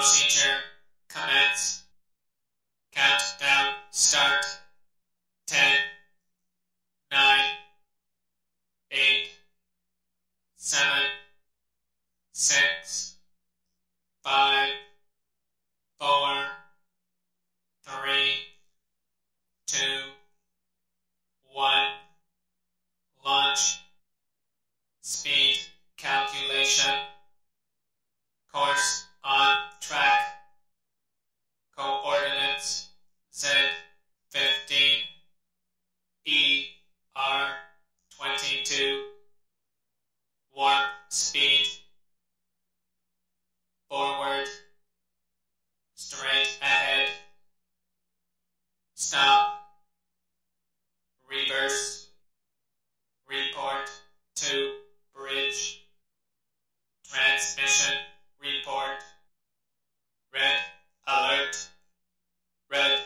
Procedure commence. Countdown start. 10, 9, 8, 7, 6, 5, 4, 3, 2, 1. Launch. Speed calculation. Course on track. Coordinates Z15, ER22. Warp speed. Forward. Straight ahead. Stop. Reverse. Report to bridge. Transmission report. Red alert. Red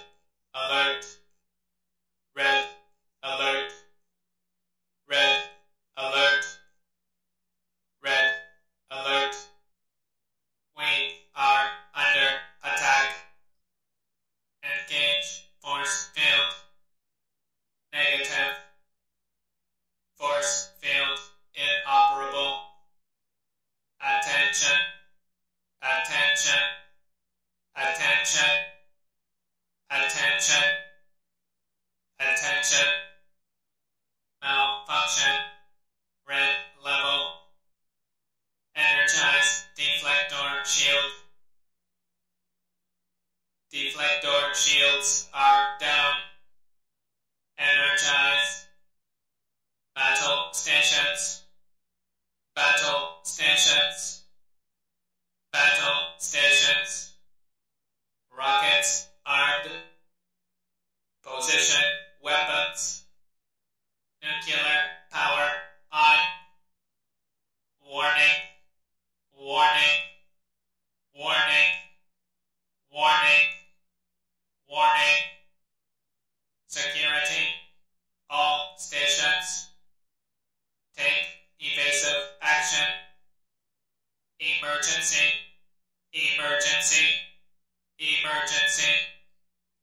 alert. Red alert. Red alert. Red alert. We are under attack. Engage force field. Negative. Force field inoperable. Attention. Attention. Attention. Attention. Attention. Malfunction. Red level. Energize deflector shield. Deflector shields are down. Energize. Battle stations. Battle stations. Battle stations. Rockets armed. Position weapons. Nuclear power on. Warning. Warning. Warning. Warning. Warning. Security. All stations. Take evasive action. Emergency. Emergency. Emergency.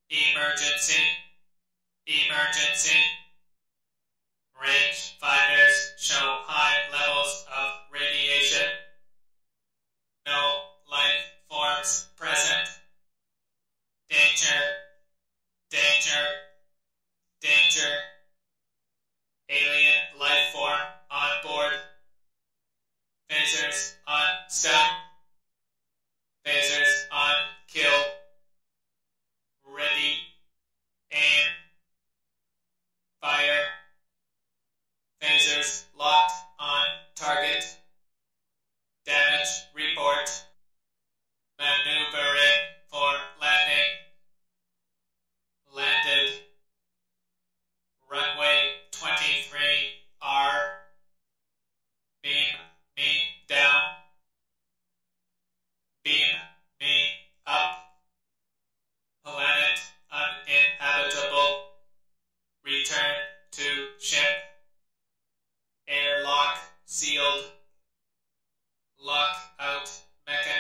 Emergency. Emergency. Range finders show high levels of radiation. No life forms present. Danger. Danger. Danger. Alien life form on board. Phasers on stun. Phasers on kill. Ready. Aim. Fire. Phasers locked on target. Damage report. Maneuvering for landing. Landed. Runway 23R. Beam me down. Beam me up. Planet uninhabitable. Return to ship. Airlock sealed. Lockout mechanism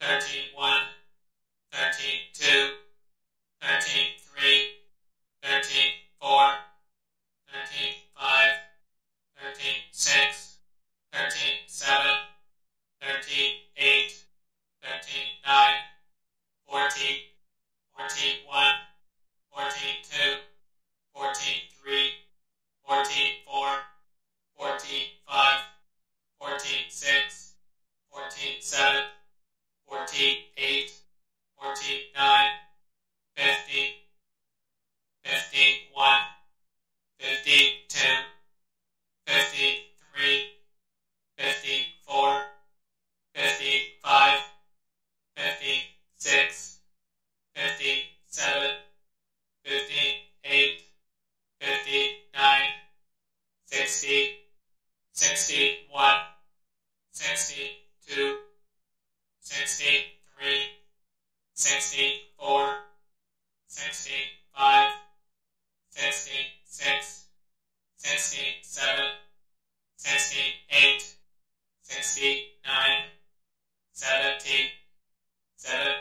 31, 32, 33, 34, 35, 36, 37, 38, 39, 40, 41, 42, 43, 44, 45, 46, 47, 48, 49, 50, 51, 52, 53, 54, 55, 56, 57, 58, 59, 60, 61, 62, 63, 64, 65, 66, 67, 68, 69, 70, 71,